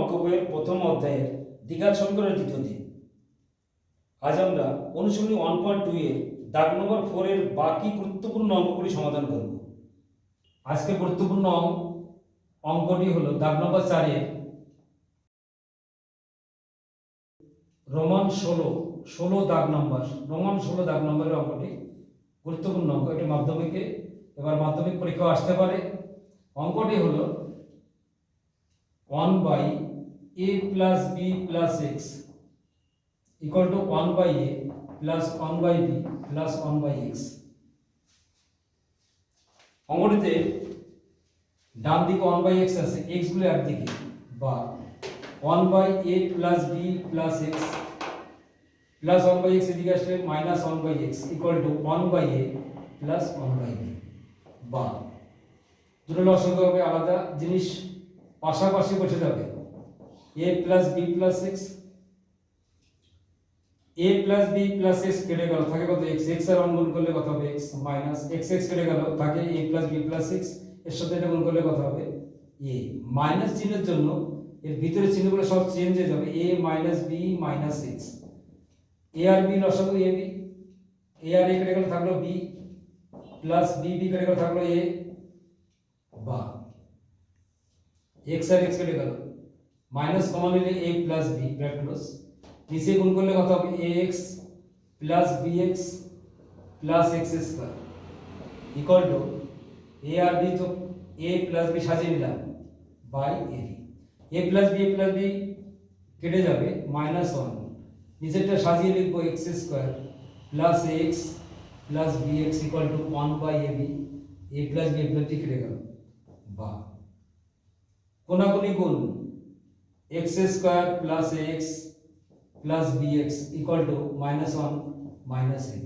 অঙ্ক বইয়ের প্রথম অধ্যায়ের দ্বিঘাত সমীকরণের দ্বিতীয় দিন। আজ আমরা অনুশীলনী 1.2 এর দাগ নম্বর 4 এর বাকি গুরুত্বপূর্ণ অঙ্কগুলি সমাধান করব। আজকে গুরুত্বপূর্ণ অঙ্কটি হলো দাগ নম্বর 4 এর রোমান 16 দাগ নম্বরের অঙ্কটি গুরুত্বপূর্ণ অঙ্ক। এটি মাধ্যমিকে এবার মাধ্যমিক পরীক্ষা আসতে পারে। অঙ্কটি হলো 1/a plus b plus x equal to 1/a plus 1/b plus 1/x। অঙ্কটিতে ডান দিকে 1/x আছে, x গুলো একদিকে, বা 1/a plus b plus x plus 1/x এদিকে আসলে minus 1/x equal to 1/a plus 1/b, বা দুটো লসাগু হবে, আলাদা জিনিস পাশাপাশি বসে যাবে। a plus b plus x, a plus b plus x কেটে গেল, থাকে কত x, x আর গুণ করলে কত হবে x মাইনাস x, x কেটে গেল, থাকে a plus b plus x, এর সাথে এটা গুণ করলে কত হবে a। মাইনাস চিহ্নের জন্য এর ভিতরে চিহ্নগুলো সব চেঞ্জ হয়ে যাবে, a minus b minus x, a আর b লসাগু ab, a আর a কেটে গেল, থাকলো b প্লাস b, b কেটে গেল, থাকলো a, বা x আর x কেটে গেল, মাইনাস কমন নিলে a plus b bracket close, নিচে গুণ করলে কত হবে ax plus bx plus x square equal to a আর b, তো a প্লাস b সাজিয়ে নিলাম, by ab, a plus b কেটে যাবে, মাইনাস 1, নিচেরটা সাজিয়ে লিখবো x square plus x plus bx equal to 1/ab, a plus b কেটে গেল, বা কোনাকুনি গুণ x square plus x plus bx equal to minus 1 minus ab।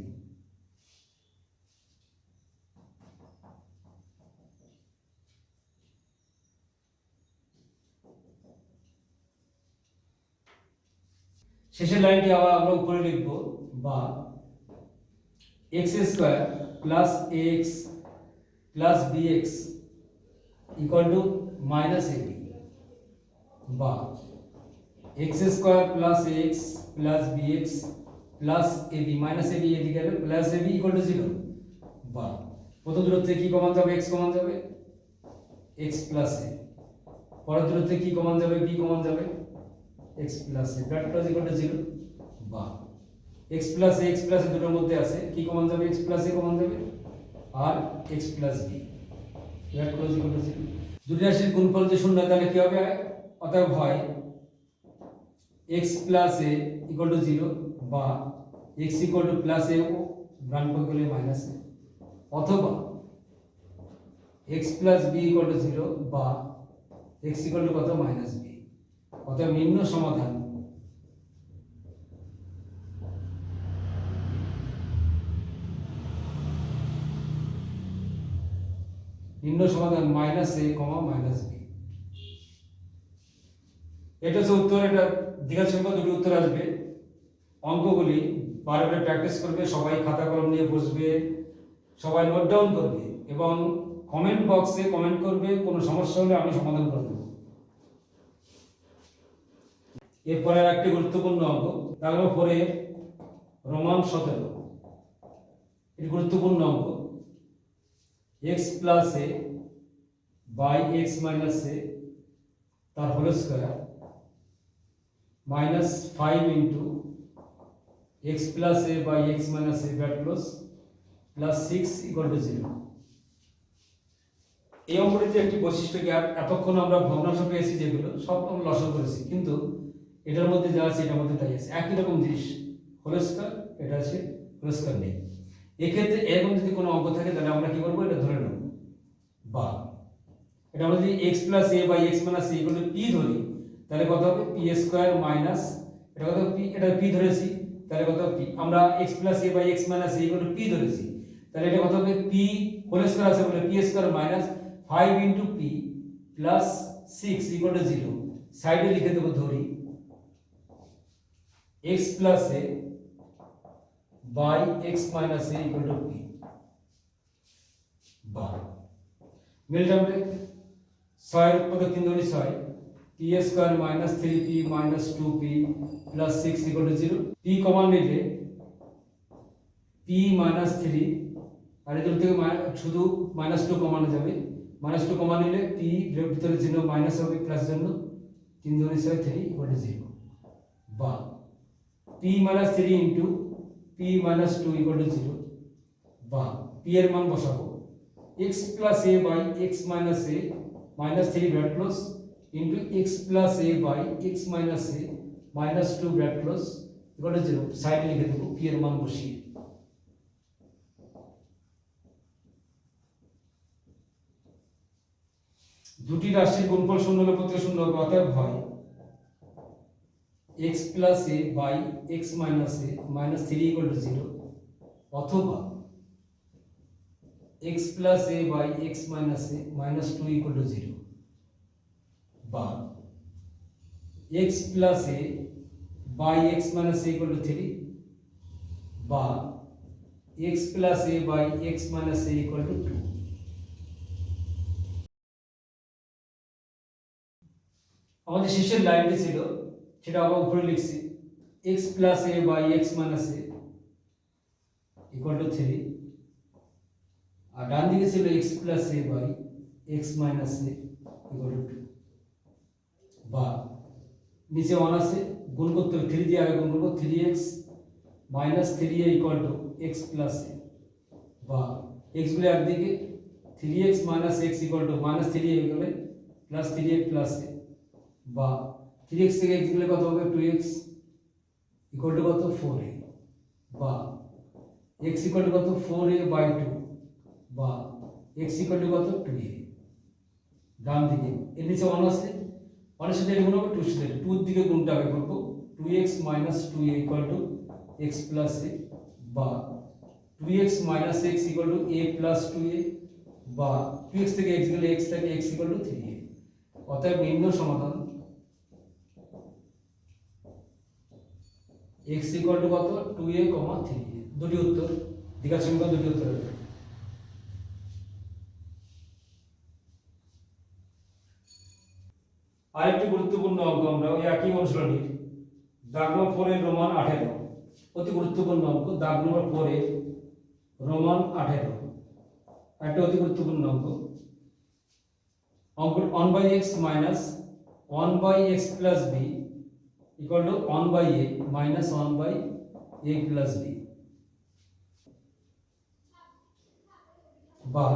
শেষের লাইনটি আবার আমরা উপরে লিখব, বা x square plus ax plus bx equal to minus ab, বা x square plus ax plus bx plus ab, minus ab এদিকে গেলে প্লাস ab ইকুয়াল টু 0, বা প্রথম দূরত্বে কি কমন যাবে, x কমন যাবে, x প্লাস a, পরের দূরত্বে কি কমন যাবে, b কমন যাবে, x plus a bracket close equal to 0, বা x প্লাস a দুটোর মধ্যে আছে, কি কমন যাবে, x প্লাস a কমন যাবে, আর x plus b bracket close equal to 0। দুটি রাশির গুণফল যে শূন্য, তাহলে কি হবে, অতএব হয় x plus a equal to 0, বা x equal to plus a ডান পক্ষ করলে মাইনাস a, অথবা x plus b equal to 0, বা x ইকুয়াল টু কত, মাইনাস b। অতএব নিম্ন সমাধান মাইনাস a মাইনাস b। এটা হচ্ছে উত্তর। এটা দ্বিঘাত সমীকরণ দুটি উত্তর আসবে। অঙ্কগুলি বারবার প্র্যাকটিস করবে, সবাই খাতা কলম নিয়ে বসবে, সবাই নোট ডাউন করবে এবং কমেন্ট বক্সে কমেন্ট করবে, কোনো সমস্যা হলে আমি সমাধান করে দেব। এরপরে একটি গুরুত্বপূর্ণ অঙ্ক, তাহলে পরে রোমান 17, এটি গুরুত্বপূর্ণ অঙ্ক। x plus a by x minus a তার whole square minus 5 into x plus a by x minus a bracket close plus 6 equal to 0। এই অঙ্কটিতে একটি বৈশিষ্ট্য কি, এতক্ষণ আমরা ভগ্নাংশ পেয়েছি যেগুলো সব আমরা লসাগু করেছি, কিন্তু এটার মধ্যে যা আছে এটার মধ্যে তাই আছে, একই রকম জিনিস, হোল স্কয়ার, এটা আছে হোল স্কয়ার নেই। এক্ষেত্রে এরকম যদি কোনো অঙ্ক থাকে তাহলে আমরা কি করবো, এটা ধরে নেব, বা এটা আমরা যদি x plus a by x minus a equal to p ধরি, তাহলে কত হবে p স্কয়ার মাইনাস, এটা কত p, এটা p ধরেছি, তাহলে কত p, আমরা x plus a by x minus a equal to p ধরেছি, তাহলে এটা কত হবে p হোল স্কয়ার আছে বলে p square minus 5 into p plus 6 equal to 0। সাইডে লিখে দেব, ধরি x plus a by x minus a equal to p, বা মিল টার্মে 6 এর পদে 3 দুগুণে 6, p square minus 3p minus 2p plus 6 equal to 0। p common নিলে p মাইনাস 3 আর এর থেকে শুধু মাইনাস 2 কমন যাবে, মাইনাস 2 কমন নিলে p এর ভিতরে 0 মাইনাস হবে প্লাস জন্য 3 2 6 3 ইকুয়াল টু 0 বা p minus 3 into p minus 2 equal to 0 বা p এর মান বসাবো x plus a by x minus a minus 3 bracket close into x plus a by x minus a minus 2 bracket close equal to 0। সাইডে লিখে দেবো p এর মান বসিয়ে। দুটি রাশির গুণফল শূন্য হলে প্রত্যেক শূন্য হবে, অতএব হয় x plus a by x minus a minus 3 equal to 0 অথবা x plus a by x minus a minus 2 equal to 0 বা x plus a by x minus a equal to 3 বা x plus a by x minus a equal to 2। আমাদের শেষের লাইনটি ছিল সেটা আবার উপরে লিখছি x plus a by x minus a equal to 3 আর ডান দিকে ছিল x plus a by x minus a equal to 2 বা নিচে 1 আছে গুণ করতে হবে 3 দিয়ে আগে গুণ করব 3x minus 3a equal to x plus a বা x গুলো একদিকে 3x minus x equal to minus 3a গেলে প্লাস 3a প্লাস a বা 3x থেকে x গেলে কত হবে 2x ইকুয়াল টু কত 4a বা x ইকুয়াল টু কত 4a বাই 2 বা x ইকুয়াল টু কত 2a। ডান দিকে এর নিচে 1 আছে, 1 এর সাথে গুণ হবে 2 এর সাথে 2 এর দিকে গুণটা আগে করব 2x minus 2a equal to x plus a বা 2x minus x equal to a plus 2a বা 2x থেকে x গেলে x থেকে x ইকুয়াল টু 3a। অতএব নিম্ন সমাধান x ইকুয়াল টু কত 2a, 3a। দুটি উত্তর, দ্বিঘাত সমীকরণ দুটি উত্তর হবে। আরেকটি গুরুত্বপূর্ণ অঙ্ক আমরা ওই একই অনুশীলনীর দাগ নম্বর 4 এর রোমান 18 অতি গুরুত্বপূর্ণ অঙ্ক। দাগ নম্বর 4 এর রোমান 18 একটা অতি গুরুত্বপূর্ণ অঙ্ক। অঙ্ক 1 by x minus 1 by x plus b equal to 1 by a minus 1 by a plus b বা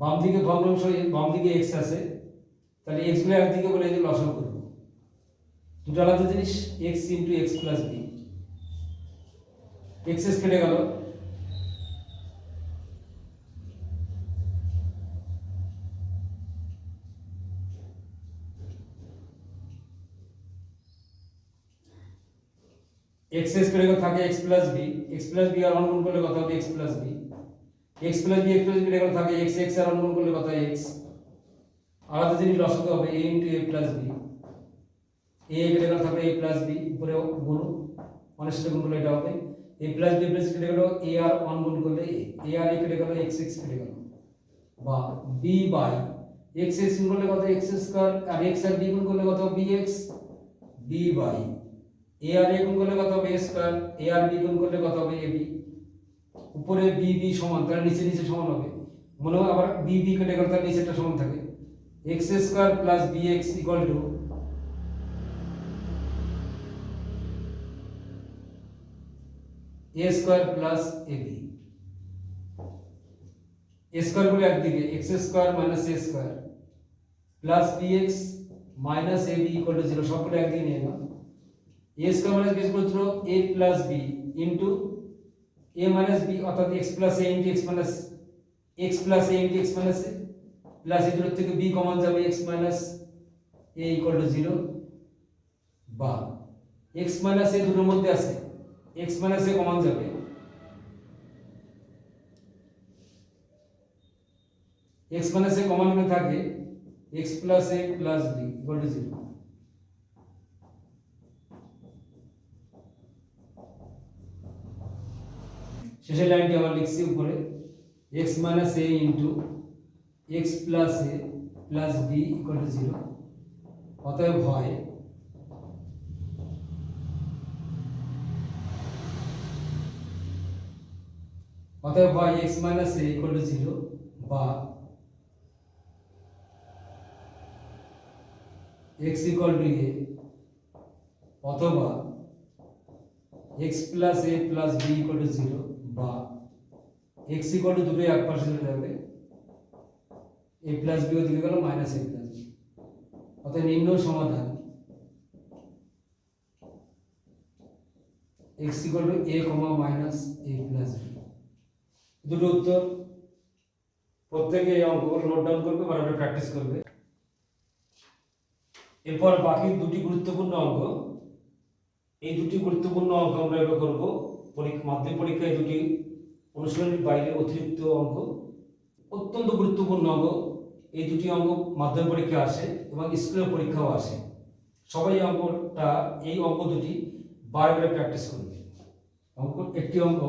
বাম দিকে ভগ্নাংশ বাম দিকে x আছে তাহলে x গুলো একদিকে বলে এই লসাগু করব। দুটো আলাদা জিনিস x into x plus b x কেটে গেল x কেটে গেল থাকে x প্লাস b আর গুণ করলে কত হবে x প্লাস b কেটে গেল থাকে x আর গুণ করলে কত হয় x। আলাদা জিনিস লসাগু হবে a into a plus b a কেটে গেল থাকে a প্লাস b উপরে গুণ 1 এর সাথে গুণ করলে এটা হবে a প্লাস b প্লাস কেটে গেল a আর 1 গুণ করলে a আর a কেটে গেল x কেটে গেল বা b বাই x গুণ করলে কত x স্কয়ার আর x আর b গুণ করলে কত bx b বাই a আর a গুণ করলে কত হবে a স্কয়ার a আর b গুণ করলে কত হবে ab উপরে b b সমান তার নিচে নিচে সমান হবে। মনে হয় আবার b b কেটে গেল তার নিচেটা সমান থাকে x square plus bx equal to a square plus ab। a square গুলো একদিকে x square minus a square plus bx minus ab equal to 0 সবগুলো একদিকে নিয়ে নাও। a স্কয়ার মাইনাস b সূত্র a plus b into a minus b অর্থাৎ x plus a into x plus a into x minus a plus এই দুটো থেকে b common যাবে x minus a equal to 0 বা x মাইনাস a দুটোর মধ্যে আছে x মাইনাস a কমন যাবে x মাইনাস a কমন হলে থাকে x plus a plus b equal to 0। শেষের লাইনটি আবার লিখছি উপরে x minus a into x plus a plus b equal to 0 অতএব হয় x minus a equal to 0 বা x ইকুয়াল টু a অথবা x plus a plus b equal to 0 বা x ইকুয়াল টু দুটোই এক পাশে চলে যাবে a প্লাস b ওদিকে গেল মাইনাস a প্লাস b। অতএব নিম্ন সমাধান x equal to a minus a plus b। দুটো উত্তর, প্রত্যেকে এই অঙ্কগুলো নোট ডাউন করবে, বারবার প্র্যাকটিস করবে। এরপর বাকি দুটি গুরুত্বপূর্ণ অঙ্ক, এই দুটি গুরুত্বপূর্ণ অঙ্ক আমরা এবার করব মাধ্যমিক পরীক্ষায়। দুটি অনুশীলনীর বাইরে অতিরিক্ত অঙ্ক, অত্যন্ত গুরুত্বপূর্ণ অঙ্ক। এই দুটি অঙ্ক মাধ্যমিক পরীক্ষা আসে এবং স্কুলের পরীক্ষাও আসে। সবাই এই অঙ্ক দুটি বারবার প্র্যাকটিস করবে। একটি অঙ্ক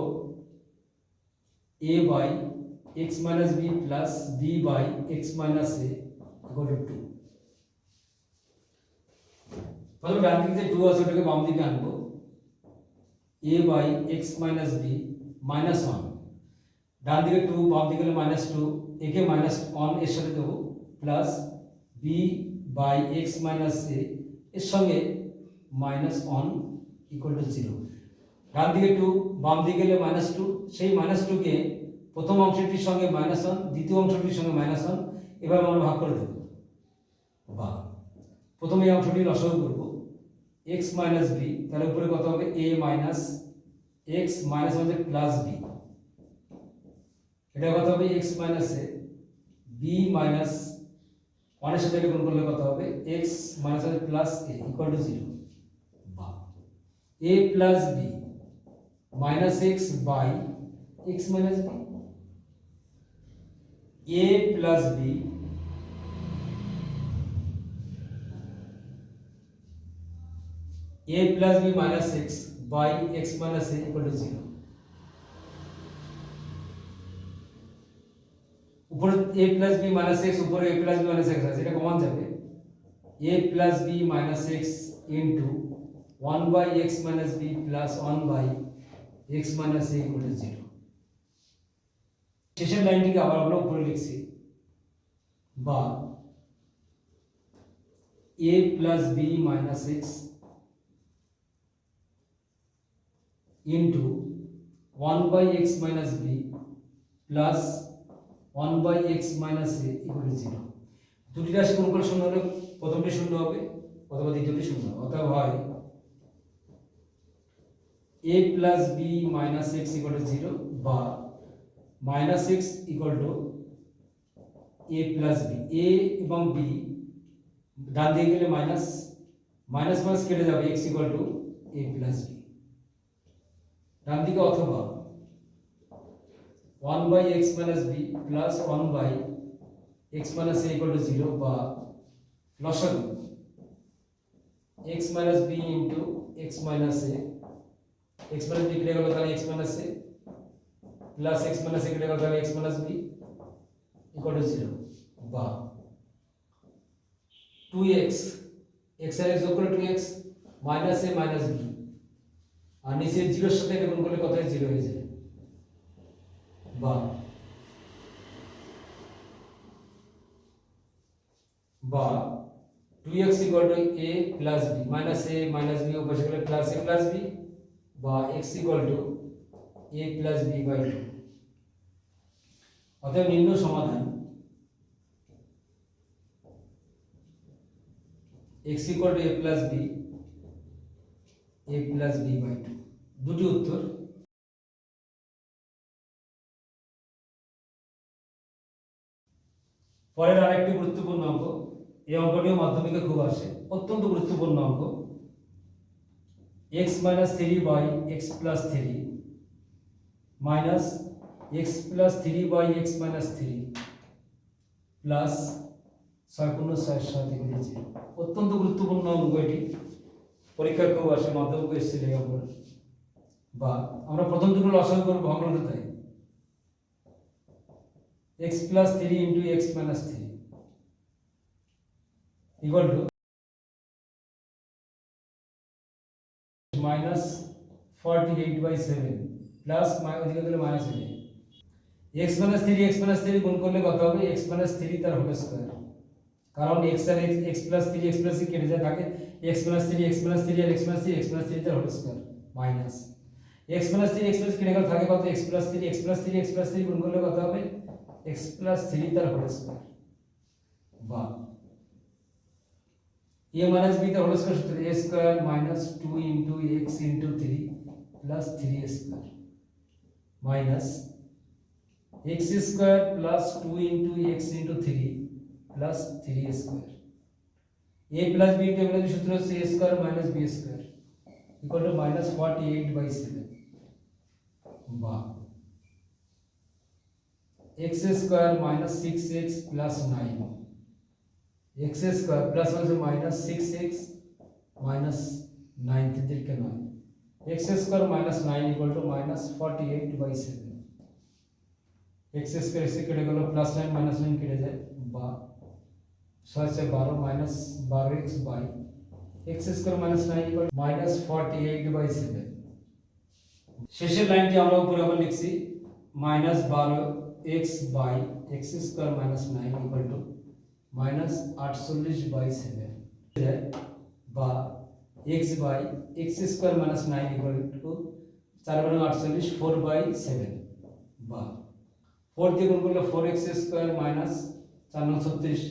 a by x minus b plus b by x minus a equal to 2। প্রথমে ডান দিকে যে 2 আছে ওটাকে বাম দিকে আনবো। a by x minus b minus 1, ডান দিকে 2 বাম দিকে হলো -2, একে -1 এর সাথে দেবো plus b by x minus a এর সঙ্গে -1 equal to 0। ডান দিকে 2 বাম দিকে গেলে -2, সেই -2 কে প্রথম অংশটির সঙ্গে -1, দ্বিতীয় অংশটির সঙ্গে -1 এভাবে আমরা ভাগ করে দেব। বা প্রথমে এই অংশটি লসাগু করব x মাইনাস b, তাহলে উপরে কত হবে a মাইনাস x মাইনাস মানে প্লাস b, এটা কত হবে x minus a, b minus 1 এর সাথে এটা গুণ করলে কত হবে x minus plus a equal to 0। বা a plus b minus x by x minus b, a plus b minus x by x minus a equal to 0। উপরে a plus b minus x, উপরে a plus b minus x আছে, এটা common যাবে। a plus b minus x into 1 by x minus b plus 1 by x minus a equal to 0। শেষের লাইনটিকে আবার আমরা উপরে লিখছি। বা a plus b minus x into 1 by x minus b plus 1 by x minus a equal to 0। দুটি রাশি গুণ করে শূন্য হলে প্রথমটি শূন্য হবে অথবা দ্বিতীয়টি শূন্য হবে। অতএব হয় a plus b minus x equal to 0 বা minus x equal to a plus b। a এবং b ডান দিকে গেলে মাইনাস মাইনাস কেটে যাবে, x equal to a plus b। ডান দিকে অথবা 1 by x minus b plus 1 by x minus a equal to 0 বা লসাগু x minus b into x minus a, x minus b কেটে গেল তাহলে x minus a plus x minus a কেটে গেল তাহলে x minus b equal to 0। বা 2x, x আর x যোগ করলে 2x minus a minus b, আর নিচে 0 এর সাথে এটা গুণ করলে কত হয় 0 হয়ে যায়। বা 2x equal to a plus b, minus a minus b উপরে গেলে plus a plus b, বা x equal to a plus b by 2। অতএব নিম্ন সমাধান x equal to a plus b by 2। দুটি উত্তর। পরের আরেকটি গুরুত্বপূর্ণ অঙ্ক, এই অঙ্কটিও মাধ্যমিকে খুব আসে, অত্যন্ত গুরুত্বপূর্ণ অঙ্ক। x minus 3 by x plus 3 minus x plus 3 by x minus 3 plus 6×6 equal to 0। অত্যন্ত গুরুত্বপূর্ণ অঙ্ক এটি, পরীক্ষায় খুব আসে, মাধ্যমিকে এসেছিল এই অঙ্ক। বা আমরা প্রথম দুটো লসাগু করব ভগ্নাংশে, x plus 3 into x minus 3 equal to minus 48/7 plus ওইদিকে গেলে মাইনাস হয়ে যায়। x মাইনাস 3 গুণ করলে কত হবে? x মাইনাস 3 তার হোল স্কয়ার, কারণ x আর x প্লাস 3 কেটে যায়, থাকে x মাইনাস 3 আর x মাইনাস 3 তার whole square minus x minus 3 কেটে গেল, থাকে কত? x প্লাস 3 গুণ করলে কত হবে? x প্লাস 3 তার হোল স্কয়ার বা a মাইনাস b তার হোল স্কয়ার সূত্র a square minus 2 into x into 3 plus 3a square minus x square plus 2 into x into 3 plus 3a square. a plus b টেবিলের সূত্র হচ্ছে a square minus b square equal to minus 48/7 বা x square minus 6x plus 9 x square plus হচ্ছে minus 6x minus 9 তিনকে 9 x square minus 9 equal to minus 48/7 x square से কেটে গেল, plus 9 minus 9 কেটে যায় বা 6 से 12 minus 12x by x square minus 9 equal minus 48/7। শেষের লাইনটি আমরা উপরে আবার লিখছি minus 12x by x square minus 9 equal to minus 48/7 বা x by x square minus 9 equal to 4 গুণ 48 4/7 বা 4 দিয়ে গুণ করলে 4x square minus 4 9 36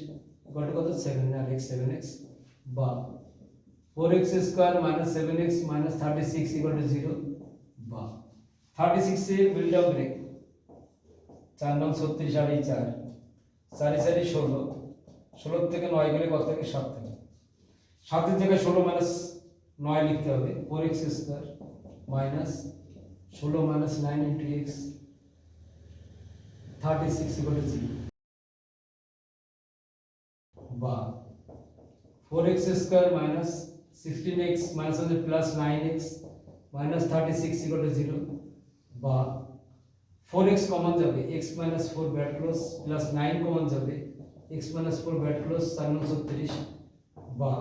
equal two কত? 7 আর x 7x বা 4x square minus 7x minus 36 equal to 0 বা 36 এর মিল ডাউন ব্রেক 4 9 36 আর 4 4 4 16 16 থেকে 9 গেলে কত থাকে? 7 থাকে। 7 এর জায়গায় 16 মাইনাস 9 লিখতে হবে, 4x square minus 16 minus 9 into x 36 equal to 0 বা 4x square minus 16x minus হচ্ছে plus 9x minus 36 equal to 0 বা 4x কমন যাবে, x minus 4 bad close plus 9 common যাবে, x মাইনাস 4 ব্যাড ক্লোজ 4 9 36 বা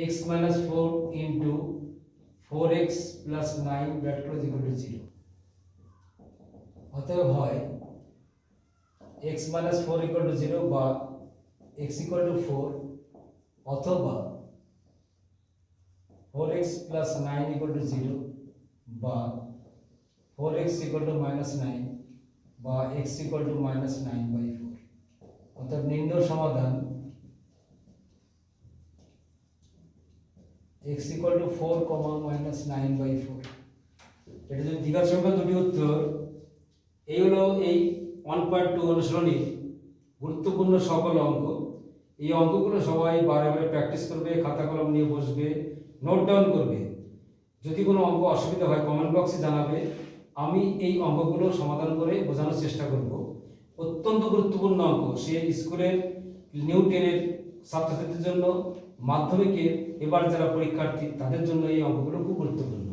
x minus 4 into 4x plus 9 bad close equal to 0। অতএব হয় x minus 4 equal to 0 বা x equal to 4 অথবা 4x plus 9 equal to 0 বা 4x equal to minus 9 বা x equal to minus 9/4। অর্থাৎ নির্ণয় সমাধান x ইকুয়াল টু 4, মাইনাস 9/4। এটা যদি দ্বিঘাত সংখ্যা দুটি উত্তর। এই হলো এই 1.2 অনুশীলনীর গুরুত্বপূর্ণ সকল অঙ্ক। এই অঙ্কগুলো সবাই বারে বারে প্র্যাকটিস করবে, খাতা কলম নিয়ে বসবে, নোট ডাউন করবে। যদি কোনো অঙ্ক অসুবিধা হয় কমেন্ট বক্সে জানাবে, আমি এই অঙ্কগুলো সমাধান করে বোঝানোর চেষ্টা করব। অত্যন্ত গুরুত্বপূর্ণ অঙ্ক, সে স্কুলের নিউ 10-এর ছাত্রছাত্রীদের জন্য, মাধ্যমিকের এবার যারা পরীক্ষার্থী তাদের জন্য এই অঙ্কগুলো খুব গুরুত্বপূর্ণ।